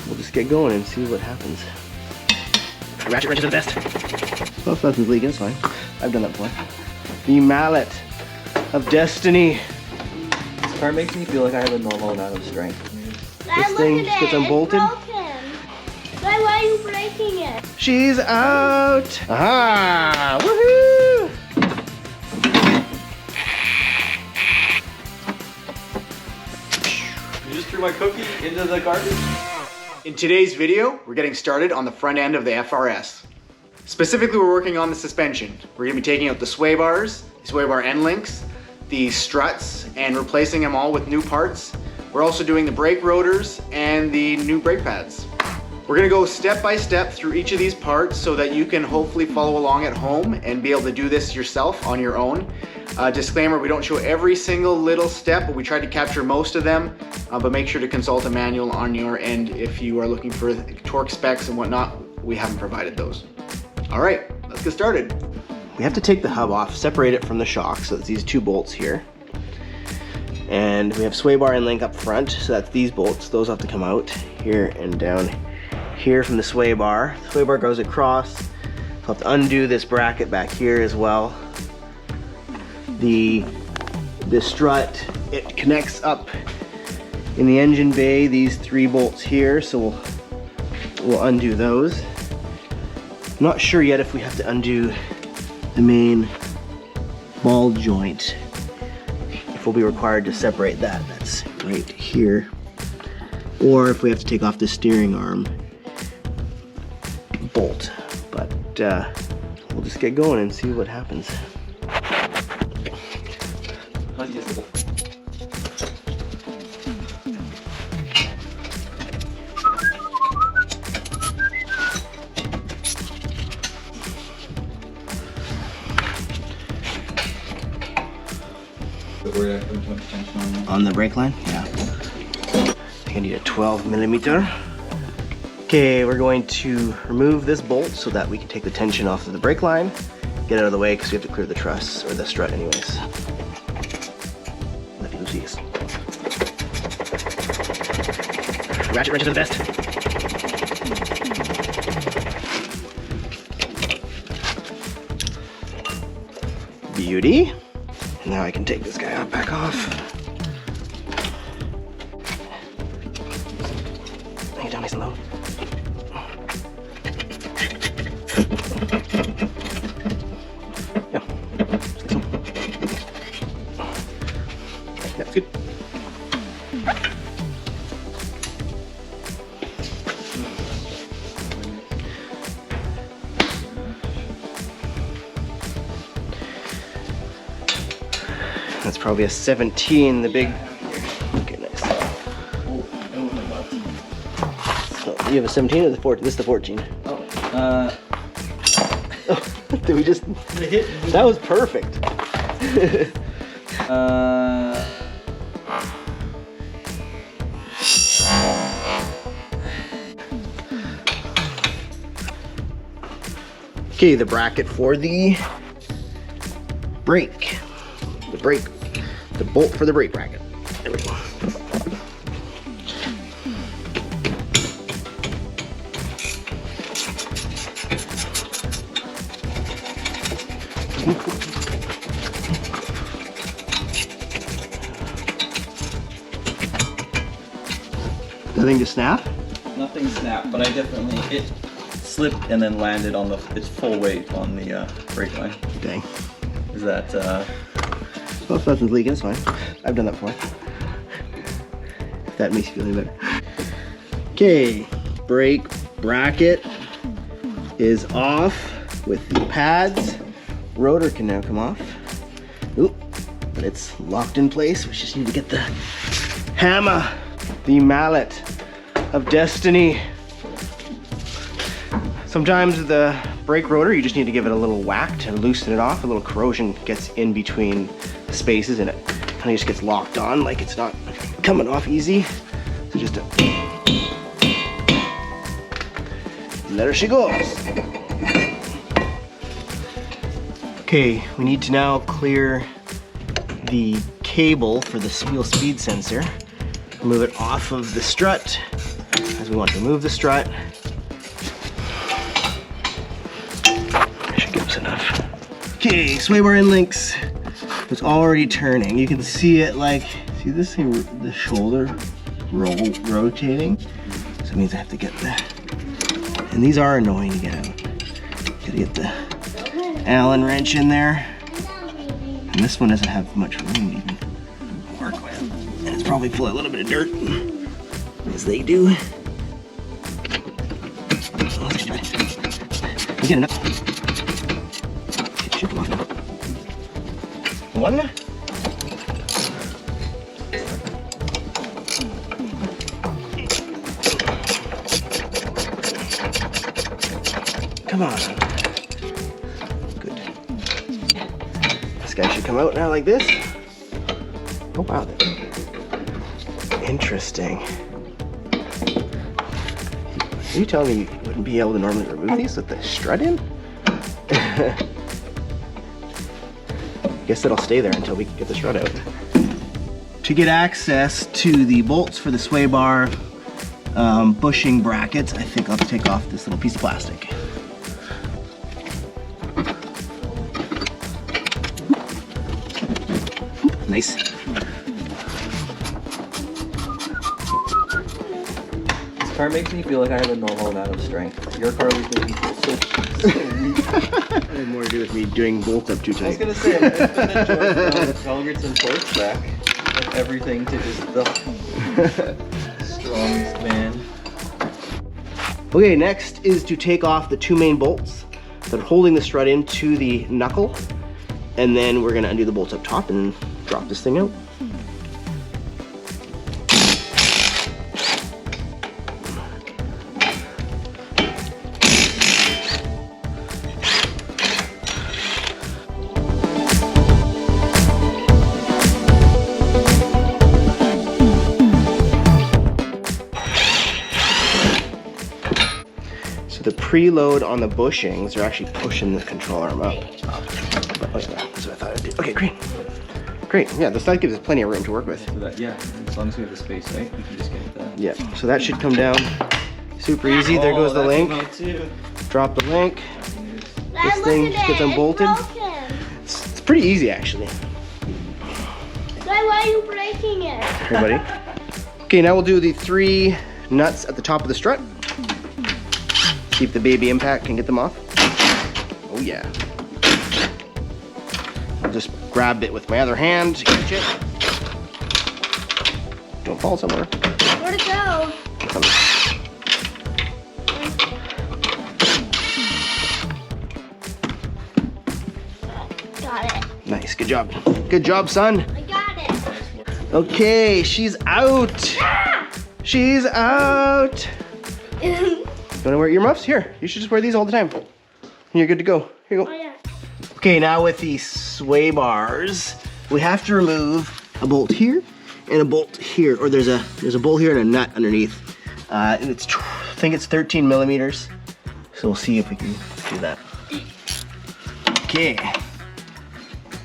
we'll just get going and see what happens. Ratchet wrenches are the best. Well, if nothing's leaking, it's fine. I've done that before. The mallet of destiny. This car makes me feel like I have a normal amount of strength. This thing just gets unbolted. Why are you breaking it? She's out! Aha! Woohoo! You just threw my cookie into the garbage? In today's video, we're getting started on the front end of the FRS. Specifically, we're working on the suspension. We're gonna be taking out the sway bars, the sway bar end links, the struts, and replacing them all with new parts. We're also doing the brake rotors and the new brake pads. We're gonna go step by step through each of these parts so that you can hopefully follow along at home and be able to do this yourself on your own. Disclaimer, we don't show every single little step, but we tried to capture most of them, but make sure to consult a manual on your end if you are looking for torque specs and whatnot. We haven't provided those. All right, let's get started. We have to take the hub off, separate it from the shock, so it's these two bolts here. And we have sway bar and link up front, so that's these bolts. Those have to come out here and down here from the sway bar. The sway bar goes across. We'll have to undo this bracket back here as well. The strut, it connects up in the engine bay, these three bolts here, so we'll undo those. I'm not sure yet if we have to undo the main ball joint, if we'll be required to separate that. That's right here. Or if we have to take off the steering arm bolt. But we'll just get going and see what happens. On the brake line? Yeah. I think I need a 12mm. Okay, we're going to remove this bolt so that we can take the tension off of the brake line, get it out of the way because we have to clear the truss, or the strut anyways. Lefty loosies. Ratchet wrenches are the best. Beauty. Now I can take this guy back off. Lay it down nice and low. Yeah. That's good. That's probably a 17, the big. Okay, nice. So you have a 17 or the 14? This is the 14. Did we just? That was perfect. Okay, the bracket for the brake. The bolt for the brake bracket. There we go. Nothing to snap? Nothing snapped, but it slipped and then landed on its full weight on the brake line. Dang. Is that Well, if nothing's leaking, it's fine. I've done that before. If that makes you feel any better. Okay, brake bracket is off with the pads. Rotor can now come off. Oop, but it's locked in place. We just need to get the hammer, the mallet of destiny. Sometimes the brake rotor, you just need to give it a little whack to loosen it off. A little corrosion gets in between the spaces and it kind of just gets locked on like it's not coming off easy. So just let her she goes. Okay, we need to now clear the cable for the wheel speed sensor. Move it off of the strut as we we want to remove the strut. Should give us enough. Okay, sway bar end links. It's already turning. You can see it like, see this thing, the shoulder rotating? So it means I have to get the, and these are annoying to get out. Gotta get the Allen wrench in there. And this one doesn't have much room to even work with. And it's probably full of a little bit of dirt, as they do. You get enough. Okay, should come off now. One. Come on. Good. This guy should come out now like this. Oh wow. Interesting. Are you telling me you wouldn't be able to normally remove these with the strut in? Guess it'll stay there until we can get the strut out. To get access to the bolts for the sway bar bushing brackets, I think I'll take off this little piece of plastic. Nice. This car makes me feel like I have a normal amount of strength. Your car always makes me feel so weak. It had more to do with me doing bolts up too tight. I was gonna say, it's been the Helgerson torch back and everything to just the strongest man. Okay, next is to take off the two main bolts that are holding the strut into the knuckle, and then we're gonna undo the bolts up top and drop this thing out. The preload on the bushings are actually pushing the control arm up. Oh, yeah, that's what I thought I'd do. Okay, great. Great, yeah, that gives us plenty of room to work with. So that, yeah, as long as we have the space, right? We can just get that. Yeah, so that should come down super easy. There goes the link. Drop the link. This thing gets unbolted. It's pretty easy, actually. Why are you breaking it? Here, buddy. Okay, now we'll do the 3 nuts at the top of the strut. Keep the baby impact and get them off. Oh yeah. I'll just grab it with my other hand to catch it. Don't fall somewhere. Where'd it go? It's coming. Got it. Nice, good job. Good job, son. I got it. Okay, she's out. Ah! She's out. You wanna wear earmuffs? Here, you should just wear these all the time. And you're good to go. Here you go. Oh, yeah. Okay, now with the sway bars, we have to remove a bolt here and a bolt here, or there's a bolt here and a nut underneath. And I think it's 13 millimeters. So we'll see if we can do that. Okay,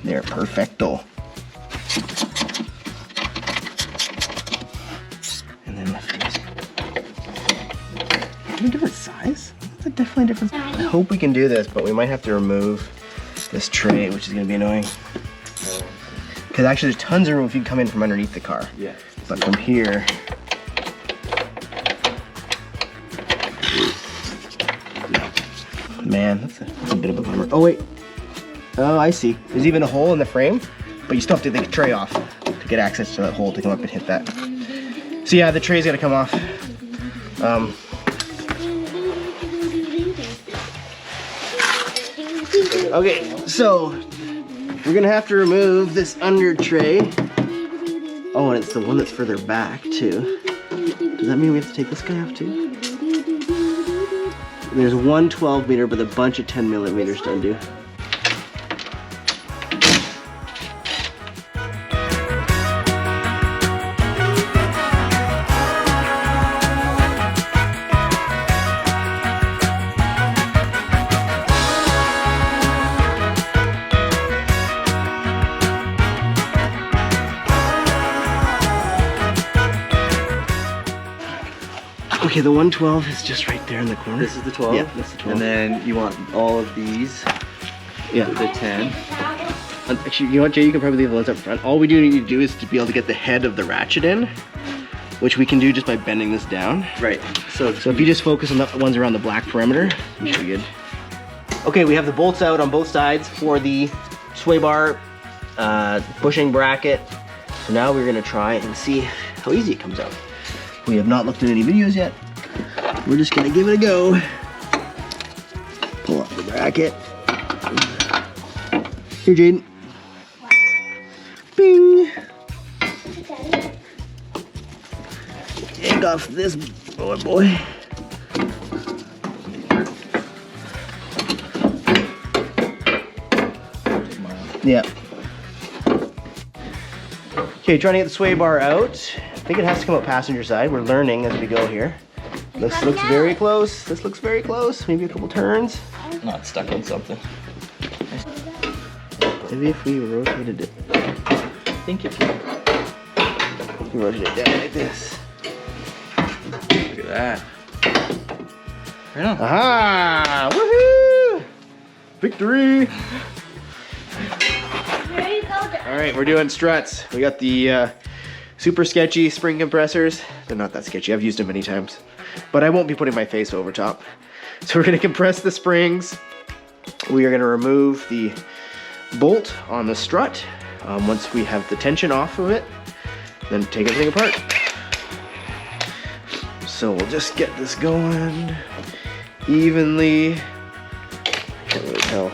they're perfecto. And then lift these. Are they a different size? That's a definitely different. I hope we can do this, but we might have to remove this tray, which is gonna be annoying. Because actually there's tons of room if you come in from underneath the car. Yeah. But from here, man, that's a bit of a bummer. Oh wait, oh I see. There's even a hole in the frame, but you still have to take the tray off to get access to that hole to come up and hit that. So yeah, the tray's gotta come off. Okay, so we're gonna have to remove this under tray. Oh, and it's the one that's further back too. Does that mean we have to take this guy off too? There's one 12 meter with a bunch of 10 millimeters to undo. Okay, Okay, the 112 is just right there in the corner. This is the 12? Yeah, that's the 12. And then you want all of these, Yeah. the 10. Actually, you know what, Jay? You can probably leave those up front. All we do need to do is to be able to get the head of the ratchet in, which we can do just by bending this down. Right. So if you just focus on the ones around the black perimeter, you should be good. Okay, we have the bolts out on both sides for the sway bar bushing bracket. So now we're gonna try and see how easy it comes out. We have not looked at any videos yet. We're just gonna give it a go. Pull up the bracket. Here, Jaden. Bing! Take off this boy. Yeah. Okay, trying to get the sway bar out. I think it has to come out passenger side. We're learning as we go here. This looks very close. This looks very close. Maybe a couple turns. Not stuck on something. Maybe if we rotated it. I think if you Rotate it down like this. look at that. Right on. Aha! Woohoo! Victory! There you go. All right, we're doing struts. We got the super sketchy spring compressors. They're not that sketchy. I've used them many times, but I won't be putting my face over top. So we're gonna compress the springs. We are gonna remove the bolt on the strut once we have the tension off of it, then take everything apart. So we'll just get this going evenly. Can't really tell.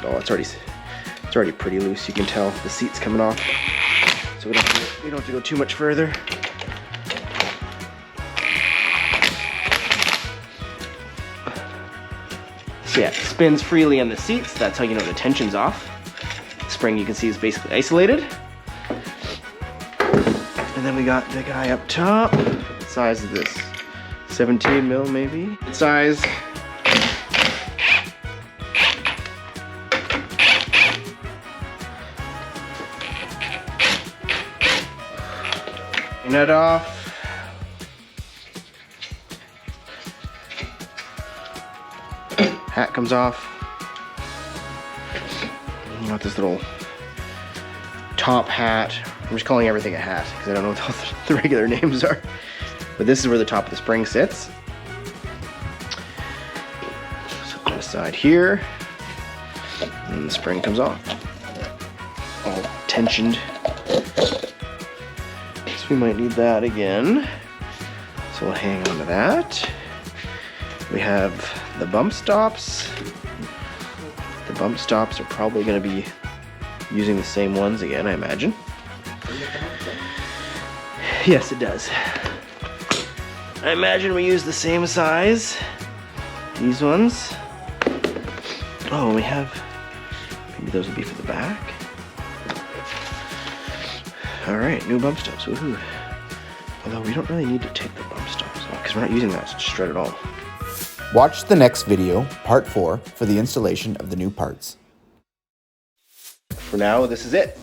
Oh, it's already pretty loose. You can tell the seat's coming off. So we don't have to go too much further. So yeah, it spins freely on the seats. That's how you know the tension's off. The spring you can see is basically isolated. And then we got the guy up top. What size is this? 17 mil maybe? Good size. Nut off. Hat comes off. You got this little top hat. I'm just calling everything a hat because I don't know what the regular names are. But this is where the top of the spring sits. So put it aside here. And the spring comes off. All tensioned. We might need that again. So we'll hang on to that. We have the bump stops. The bump stops are probably going to be using the same ones again, I imagine. Yes, it does. I imagine we use the same size. These ones. Oh, we have, maybe those would be for the back. All right, new bump stops, woohoo. Although we don't really need to take the bump stops off because we're not using that strut at all. Watch the next video, part 4, for the installation of the new parts. For now, this is it.